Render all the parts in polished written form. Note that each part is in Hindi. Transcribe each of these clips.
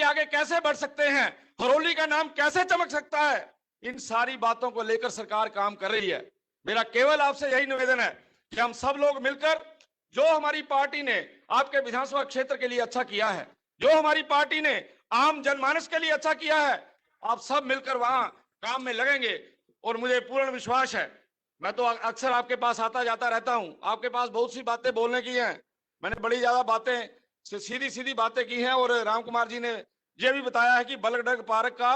आगे कैसे बढ़ सकते हैं, हरोली का नाम कैसे चमक सकता है, इन सारी बातों को लेकर सरकार काम कर रही है। मेरा केवल आपसे यही निवेदन है कि हम सब लोग मिलकर, जो हमारी पार्टी ने आपके विधानसभा क्षेत्र के लिए अच्छा किया है, जो हमारी पार्टी ने आम जनमानस के लिए अच्छा किया है, आप सब मिलकर वहां काम में लगेंगे। और मुझे पूर्ण विश्वास है, मैं तो अक्सर आपके पास आता जाता रहता हूं, आपके पास बहुत सी बातें बोलने की हैं, मैंने बड़ी ज्यादा बातें सीधी सीधी बातें की हैं। और राम कुमार जी ने यह भी बताया है कि बलगडग पार्क का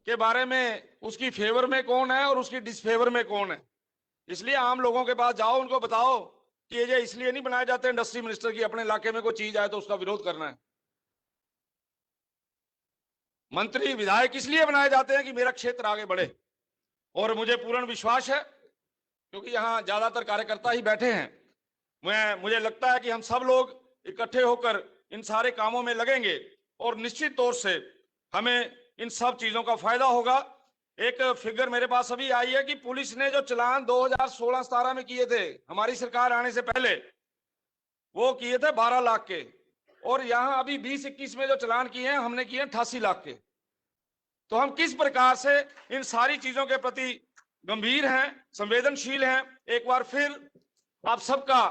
के बारे में, उसकी फेवर में कौन है और उसकी डिसफेवर में कौन है। इसलिए आम लोगों के पास जाओ, उनको बताओ कि ये इसलिए नहीं बनाए जाते इंडस्ट्री मिनिस्टर की, अपने इलाके में कोई चीज आए तो उसका विरोध करना है। मंत्री विधायक इसलिए बनाए जाते हैं कि मेरा क्षेत्र आगे बढ़े। और मुझे पूर्ण विश्वास है, क्योंकि यहाँ ज्यादातर कार्यकर्ता ही बैठे हैं, मुझे लगता है कि हम सब लोग इकट्ठे होकर इन सारे कामों में लगेंगे और निश्चित तौर से हमें इन सब चीजों का फायदा होगा। एक फिगर मेरे पास अभी आई है कि पुलिस ने जो चलान 2016-17 में किए थे, हमारी सरकार आने से पहले, वो किए थे 12 लाख के, और यहां अभी 20-21 में जो चलान किए हैं, हमने किए 88 लाख के। तो हम किस प्रकार से इन सारी चीजों के प्रति गंभीर हैं, संवेदनशील हैं। एक बार फिर आप सबका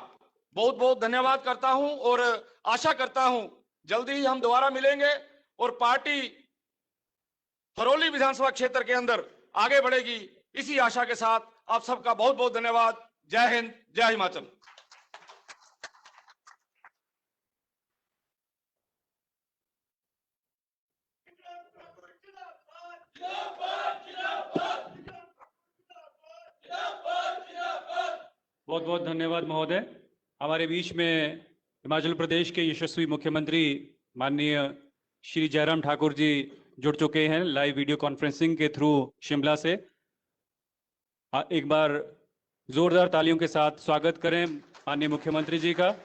बहुत बहुत धन्यवाद करता हूं और आशा करता हूं जल्दी ही हम दोबारा मिलेंगे और पार्टी हरोली विधानसभा क्षेत्र के अंदर आगे बढ़ेगी। इसी आशा के साथ आप सबका बहुत बहुत धन्यवाद। जय हिंद, जय हिमाचल। बहुत बहुत धन्यवाद महोदय। हमारे बीच में हिमाचल प्रदेश के यशस्वी मुख्यमंत्री माननीय श्री जयराम ठाकुर जी जुड़ चुके हैं लाइव वीडियो कॉन्फ्रेंसिंग के थ्रू शिमला से। एक बार जोरदार तालियों के साथ स्वागत करें माननीय मुख्यमंत्री जी का।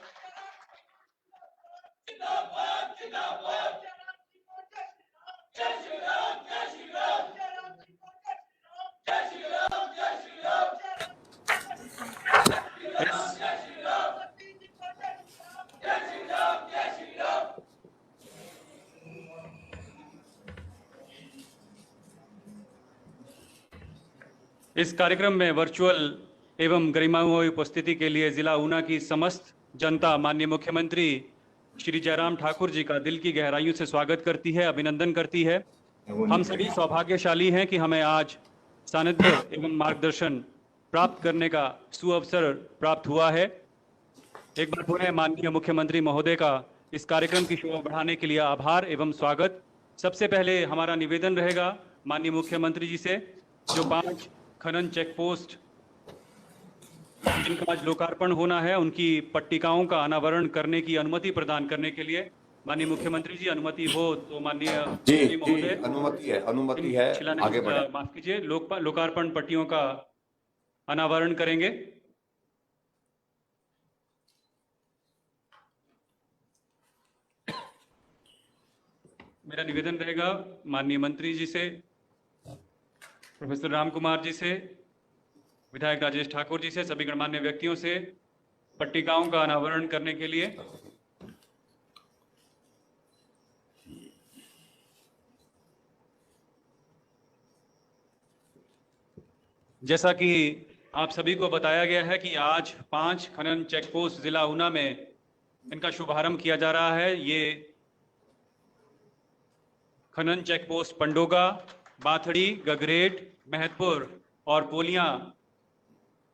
इस कार्यक्रम में वर्चुअल एवं गरिमामय उपस्थिति के लिए जिला ऊना की समस्त जनता माननीय मुख्यमंत्री श्री जयराम ठाकुर जी का दिल की गहराइयों से स्वागत करती है, अभिनंदन करती है। हम सभी सौभाग्यशाली हैं कि हमें आज सानिध्य एवं मार्गदर्शन प्राप्त करने का सुअवसर प्राप्त हुआ है। एक बार पुनः माननीय मुख्यमंत्री महोदय का इस कार्यक्रम की शोभा बढ़ाने के लिए आभार एवं स्वागत। सबसे पहले हमारा निवेदन रहेगा माननीय मुख्यमंत्री जी से, जो 5 खनन चेक पोस्ट जिनका आज लोकार्पण होना है, उनकी पट्टिकाओं का अनावरण करने की अनुमति प्रदान करने के लिए माननीय मुख्यमंत्री जी, अनुमति हो तो माननीय महोदय। अनुमति है, आगे बढ़े। माफ कीजिए, लोकार्पण पट्टियों का अनावरण करेंगे। मेरा निवेदन रहेगा माननीय मंत्री जी से, प्रोफेसर राम कुमार जी से, विधायक राजेश ठाकुर जी से, सभी गणमान्य व्यक्तियों से पट्टिकाओं का अनावरण करने के लिए। जैसा कि आप सभी को बताया गया है कि आज 5 खनन चेक पोस्ट जिला ऊना में इनका शुभारंभ किया जा रहा है। ये खनन चेक पोस्ट पंडोगा, बाथड़ी, गगरेट, महतपुर और पोलियां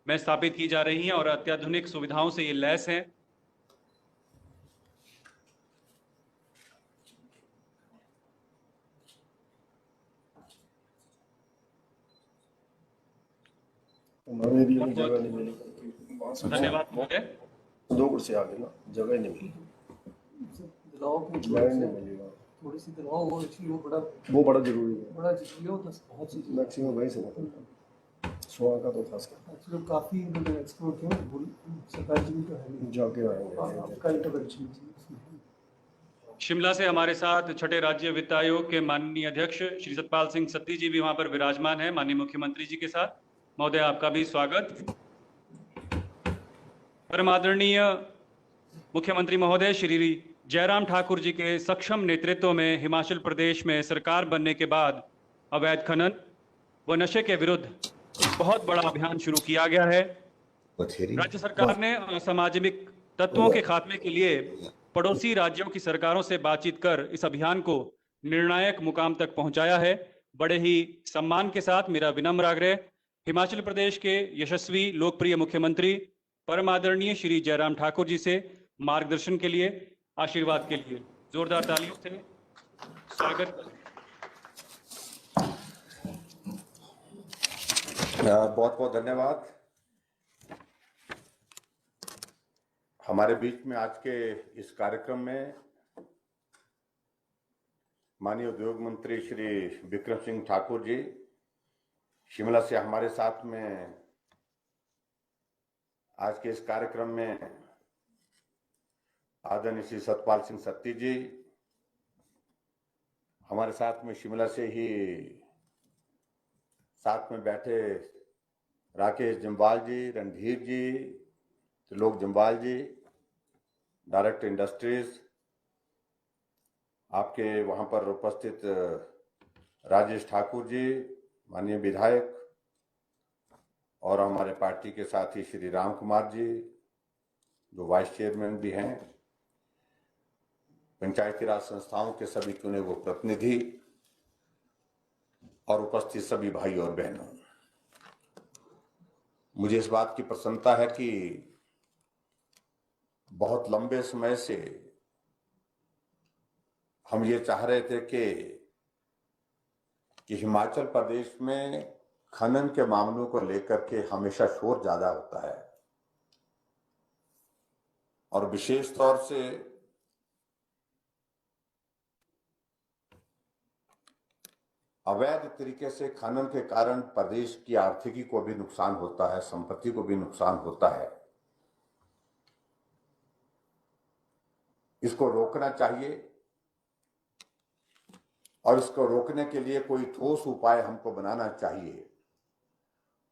में स्थापित की जा रही हैं और अत्याधुनिक सुविधाओं से ये लैस हैं। धन्यवाद महोदय। 2 फुट से आगे ना जगह नहीं मिली, नहीं मिलेगा, थोड़ी सी दिलाओ। वो एक्चुअली वो बड़ा जरूरी है, बड़ा जरूरी है। तो बहुत सी मैक्सिमम वहीं से निकलता सोआ का तो खास कर एक्चुअली काफ़ी मैंने एक्सप्लोर किया, सरकार जी तो है जाके आएंगे आपका इंटरवेंशन। शिमला से हमारे साथ छठे राज्य वित्त आयोग के माननीय अध्यक्ष श्री सतपाल सिंह सत्ती जी भी वहां पर विराजमान है माननीय मुख्यमंत्री जी के साथ। महोदय, आपका भी स्वागत। परम आदरणीय मुख्यमंत्री महोदय श्री जयराम ठाकुर जी के सक्षम नेतृत्व में हिमाचल प्रदेश में सरकार बनने के बाद अवैध खनन व नशे के विरुद्ध बहुत बड़ा अभियान शुरू किया गया है। राज्य सरकार ने असामाजिक तत्वों के खात्मे के लिए पड़ोसी राज्यों की सरकारों से बातचीत कर इस अभियान को निर्णायक मुकाम तक पहुंचाया है। बड़े ही सम्मान के साथ मेरा विनम्र आग्रह हिमाचल प्रदेश के यशस्वी लोकप्रिय मुख्यमंत्री परम आदरणीय श्री जयराम ठाकुर जी से मार्गदर्शन के लिए, आशीर्वाद के लिए जोरदार तालियों से स्वागत। बहुत बहुत धन्यवाद। हमारे बीच में आज के इस कार्यक्रम में माननीय उद्योग मंत्री श्री बिक्रम सिंह ठाकुर जी शिमला से हमारे साथ में आज के इस कार्यक्रम में आदरणीय श्री सतपाल सिंह सत्ती जी, हमारे साथ में शिमला से ही साथ में बैठे राकेश जम्वाल जी, रणधीर जी, त्रिलोक जम्वाल जी, डायरेक्टर इंडस्ट्रीज, आपके वहां पर उपस्थित राजेश ठाकुर जी माननीय विधायक, और हमारे पार्टी के साथी श्री राम कुमार जी जो वाइस चेयरमैन भी हैं, पंचायती राज संस्थाओं के सभी चुने हुए प्रतिनिधि और उपस्थित सभी भाई और बहनों, मुझे इस बात की प्रसन्नता है कि बहुत लंबे समय से हम ये चाह रहे थे कि हिमाचल प्रदेश में खनन के मामलों को लेकर के हमेशा शोर ज्यादा होता है और विशेष तौर से अवैध तरीके से खनन के कारण प्रदेश की आर्थिकी को भी नुकसान होता है, संपत्ति को भी नुकसान होता है। इसको रोकना चाहिए और इसको रोकने के लिए कोई ठोस उपाय हमको बनाना चाहिए।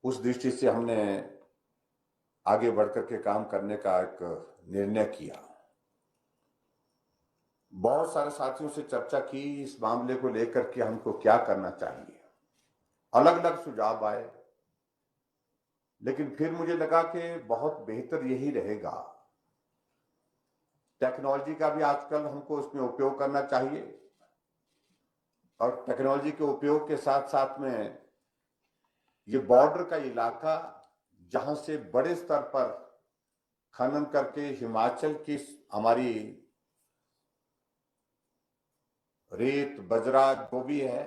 उस दृष्टि से हमने आगे बढ़कर के काम करने का एक निर्णय किया। बहुत सारे साथियों से चर्चा की इस मामले को लेकर के हमको क्या करना चाहिए, अलग अलग सुझाव आए, लेकिन फिर मुझे लगा कि बहुत बेहतर यही रहेगा। टेक्नोलॉजी का भी आजकल हमको उसमें उपयोग करना चाहिए और टेक्नोलॉजी के उपयोग के साथ साथ में ये बॉर्डर का इलाका जहां से बड़े स्तर पर खनन करके हिमाचल की हमारी रेत बजरा जो भी है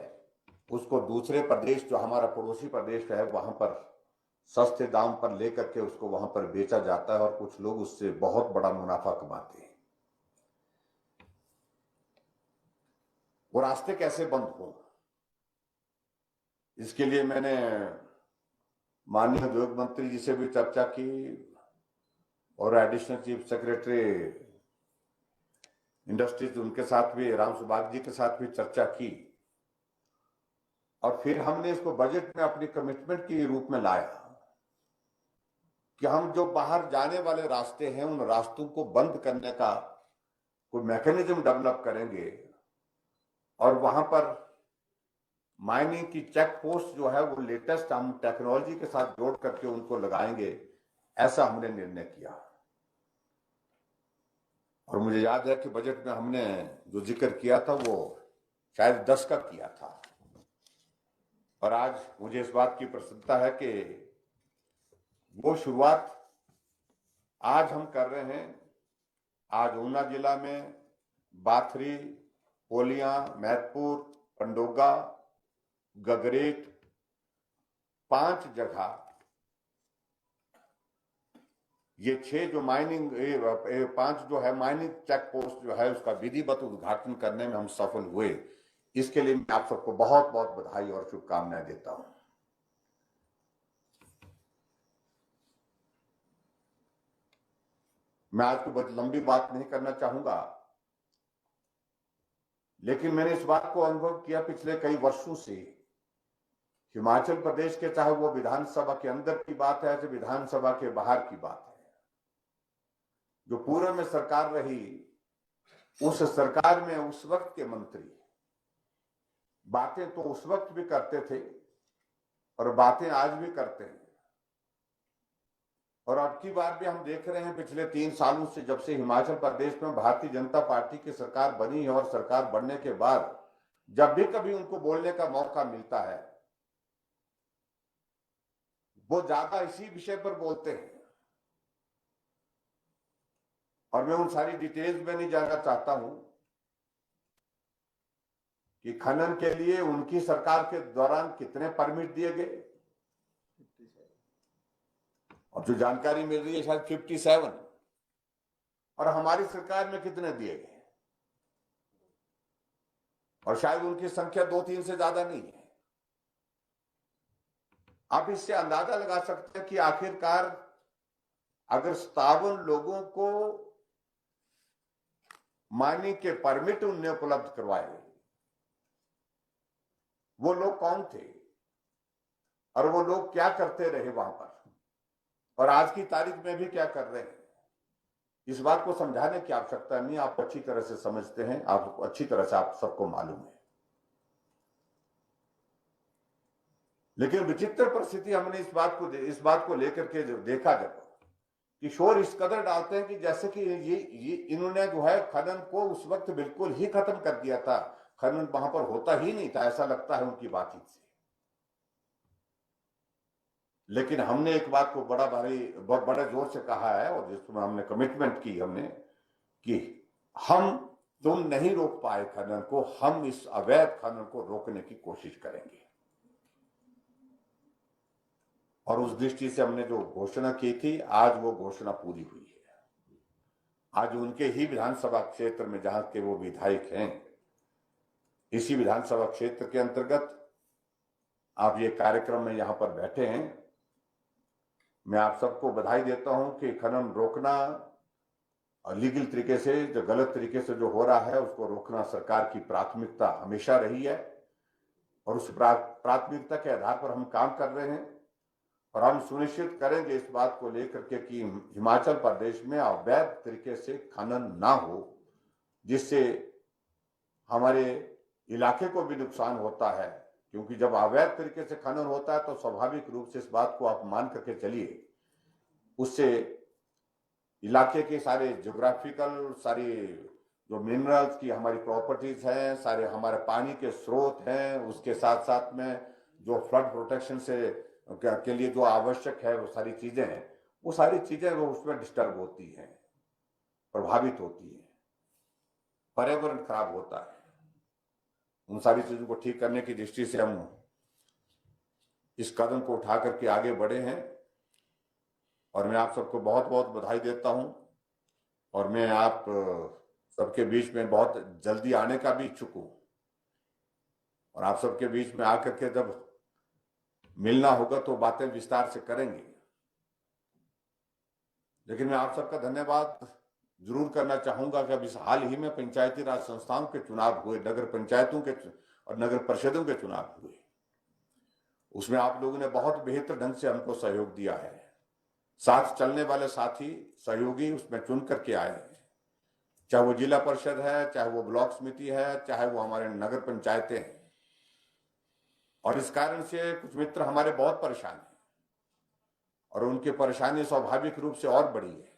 उसको दूसरे प्रदेश जो हमारा पड़ोसी प्रदेश है वहां पर सस्ते दाम पर लेकर के उसको वहां पर बेचा जाता है और कुछ लोग उससे बहुत बड़ा मुनाफा कमाते हैं। वो रास्ते कैसे बंद हो, इसके लिए मैंने माननीय उद्योग मंत्री जी से भी चर्चा की और एडिशनल चीफ सेक्रेटरी इंडस्ट्रीज उनके साथ भी, राम सुभाग जी के साथ भी चर्चा की और फिर हमने इसको बजट में अपनी कमिटमेंट के रूप में लाया कि हम जो बाहर जाने वाले रास्ते हैं उन रास्तों को बंद करने का कोई मैकेनिज्म डेवलप करेंगे और वहां पर माइनिंग की चेक पोस्ट जो है वो लेटेस्ट हम टेक्नोलॉजी के साथ जोड़ करके उनको लगाएंगे, ऐसा हमने निर्णय किया। और मुझे याद है कि बजट में हमने जो जिक्र किया था वो शायद 10 का किया था और आज मुझे इस बात की प्रसन्नता है कि वो शुरुआत आज हम कर रहे हैं। आज ऊना जिला में बाथरी, पोलिया, मैदपुर, पंडोगा, गगरेट 5 जगह, ये 6 जो माइनिंग 5 जो है माइनिंग चेक पोस्ट जो है उसका विधिवत उद्घाटन करने में हम सफल हुए। इसके लिए मैं आप सबको बहुत बहुत बधाई और शुभकामनाएं देता हूं। मैं आज को बहुत लंबी बात नहीं करना चाहूंगा, लेकिन मैंने इस बात को अनुभव किया पिछले कई वर्षों से हिमाचल प्रदेश के, चाहे वो विधानसभा के अंदर की बात है, चाहे विधानसभा के बाहर की बात है, जो पूर्व में सरकार रही उस सरकार में उस वक्त के मंत्री बातें तो उस वक्त भी करते थे और बातें आज भी करते हैं। और अब की बार भी हम देख रहे हैं पिछले 3 सालों से, जब से हिमाचल प्रदेश में भारतीय जनता पार्टी की सरकार बनी है और सरकार बनने के बाद जब भी कभी उनको बोलने का मौका मिलता है वो ज्यादा इसी विषय पर बोलते हैं। और मैं उन सारी डिटेल्स में नहीं जाना चाहता हूं कि खनन के लिए उनकी सरकार के दौरान कितने परमिट दिए गए, और जो जानकारी मिल रही है शायद 57, और हमारी सरकार में कितने दिए गए, और शायद उनकी संख्या 2-3 से ज्यादा नहीं है। आप इससे अंदाजा लगा सकते हैं कि आखिरकार अगर 57 लोगों को माइनिंग के परमिट उनने उपलब्ध करवाए, वो लोग कौन थे और वो लोग क्या करते रहे वहां पर, और आज की तारीख में भी क्या कर रहे हैं, इस बात को समझाने की आवश्यकता नहीं। आप अच्छी तरह से समझते हैं, आप अच्छी तरह से आप सबको मालूम है। लेकिन विचित्र परिस्थिति हमने इस बात को लेकर के जो देखा, जब कि शोर इस कदर डालते हैं कि जैसे कि ये इन्होंने जो है खनन को उस वक्त बिल्कुल ही खत्म कर दिया था, खनन वहां पर होता ही नहीं था, ऐसा लगता है उनकी बातचीत से। लेकिन हमने एक बात को बहुत बड़े जोर से कहा है और जिसमें हमने कमिटमेंट की हमने कि तुम नहीं रोक पाए खनन को, हम इस अवैध खनन को रोकने की कोशिश करेंगे। और उस दृष्टि से हमने जो घोषणा की थी, आज वो घोषणा पूरी हुई है। आज उनके ही विधानसभा क्षेत्र में जहां के वो विधायक हैं, इसी विधानसभा क्षेत्र के अंतर्गत आप ये कार्यक्रम में यहां पर बैठे हैं। मैं आप सबको बधाई देता हूं कि खनन रोकना और लीगल तरीके से, जो गलत तरीके से जो हो रहा है उसको रोकना सरकार की प्राथमिकता हमेशा रही है, और उस प्राथमिकता के आधार पर हम काम कर रहे हैं। और हम सुनिश्चित करेंगे इस बात को लेकर के कि हिमाचल प्रदेश में अवैध तरीके से खनन ना हो, जिससे हमारे इलाके को भी नुकसान होता है। क्योंकि जब अवैध तरीके से खनन होता है तो स्वाभाविक रूप से इस बात को आप मान करके चलिए, उससे इलाके के सारे ज्योग्राफिकल, सारी जो मिनरल्स की हमारी प्रॉपर्टीज हैं, सारे हमारे पानी के स्रोत हैं, उसके साथ साथ में जो फ्लड प्रोटेक्शन से के लिए जो आवश्यक है वो सारी चीजें हैं, वो सारी चीजें वो उसमें डिस्टर्ब होती हैं, प्रभावित होती हैं, पर्यावरण खराब होता है। उन सारी चीजों को ठीक करने की दृष्टि से हम इस कदम को उठा करके आगे बढ़े हैं। और मैं आप सबको बहुत बहुत बधाई देता हूं, और मैं आप सबके बीच में बहुत जल्दी आने का भी इच्छुक हूं, और आप सबके बीच में आकर के जब मिलना होगा तो बातें विस्तार से करेंगे। लेकिन मैं आप सबका धन्यवाद जरूर करना चाहूंगा कि अब इस हाल ही में पंचायती राज संस्थाओं के चुनाव हुए, नगर पंचायतों के और नगर परिषदों के चुनाव हुए, उसमें आप लोगों ने बहुत बेहतर ढंग से हमको सहयोग दिया है। साथ चलने वाले साथी सहयोगी उसमें चुन करके आए हैं, चाहे वो जिला परिषद है, चाहे वो ब्लॉक समिति है, चाहे वो हमारे नगर पंचायतें हैं। और इस कारण से कुछ मित्र हमारे बहुत परेशान हैं, और उनकी परेशानी स्वाभाविक रूप से और बड़ी है।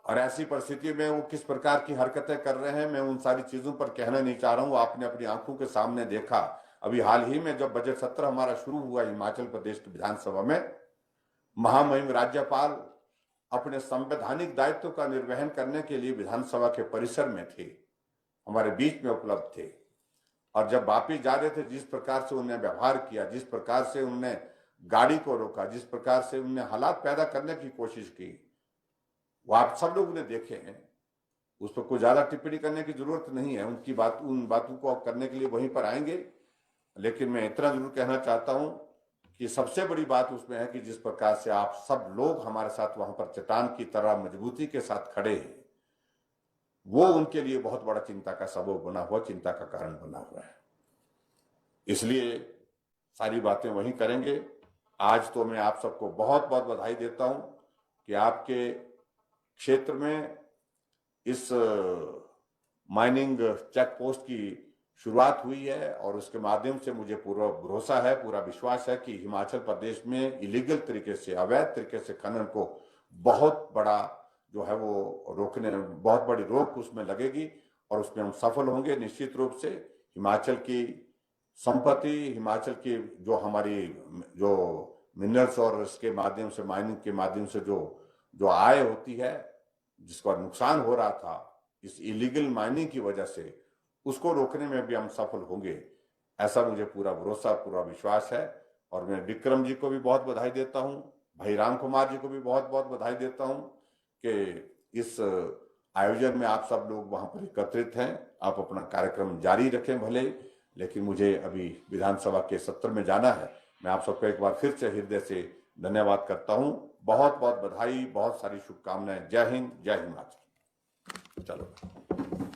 और ऐसी परिस्थिति में वो किस प्रकार की हरकतें कर रहे हैं, मैं उन सारी चीजों पर कहना नहीं चाह रहा हूं। आपने अपनी आंखों के सामने देखा, अभी हाल ही में जब बजट सत्र हमारा शुरू हुआ हिमाचल प्रदेश की विधानसभा में, महामहिम राज्यपाल अपने संवैधानिक दायित्व का निर्वहन करने के लिए विधानसभा के परिसर में थे, हमारे बीच में उपलब्ध थे। और जब वापिस जा रहे थे, जिस प्रकार से उन्होंने व्यवहार किया, जिस प्रकार से उन्होंने गाड़ी को रोका, जिस प्रकार से उन्होंने हालात पैदा करने की कोशिश की, वो आप सब लोगों ने देखे हैं। उस पर कोई ज्यादा टिप्पणी करने की जरूरत नहीं है, उन बातों को आप करने के लिए वहीं पर आएंगे। लेकिन मैं इतना जरूर कहना चाहता हूं कि सबसे बड़ी बात उसमें है कि जिस प्रकार से आप सब लोग हमारे साथ वहां पर चट्टान की तरह मजबूती के साथ खड़े हैं, वो उनके लिए बहुत बड़ा चिंता का सबब बना हुआ, चिंता का कारण बना हुआ है। इसलिए सारी बातें वहीं करेंगे। आज तो मैं आप सबको बहुत बहुत बधाई देता हूं कि आपके क्षेत्र में इस माइनिंग चेक पोस्ट की शुरुआत हुई है और उसके माध्यम से मुझे पूरा भरोसा है, पूरा विश्वास है कि हिमाचल प्रदेश में इलीगल तरीके से, अवैध तरीके से खनन को बहुत बड़ा जो है वो रोकने, बहुत बड़ी रोक उसमें लगेगी और उसमें हम सफल होंगे निश्चित रूप से। हिमाचल की संपत्ति, हिमाचल की जो हमारी जो मिनरल्स और इसके माध्यम से, माइनिंग के माध्यम से जो आय होती है, जिसका नुकसान हो रहा था इस इलीगल माइनिंग की वजह से, उसको रोकने में भी हम सफल होंगे, ऐसा मुझे पूरा भरोसा, पूरा विश्वास है। और मैं विक्रम जी को भी बहुत बधाई देता हूं, भाई राम कुमार जी को भी बहुत बहुत बधाई देता हूं कि इस आयोजन में आप सब लोग वहां पर एकत्रित हैं। आप अपना कार्यक्रम जारी रखें भले, लेकिन मुझे अभी विधानसभा के सत्र में जाना है। मैं आप सबको एक बार फिर से हृदय से धन्यवाद करता हूं, बहुत बहुत बधाई, बहुत सारी शुभकामनाएं। जय हिंद, जय हिमाचल। चलो।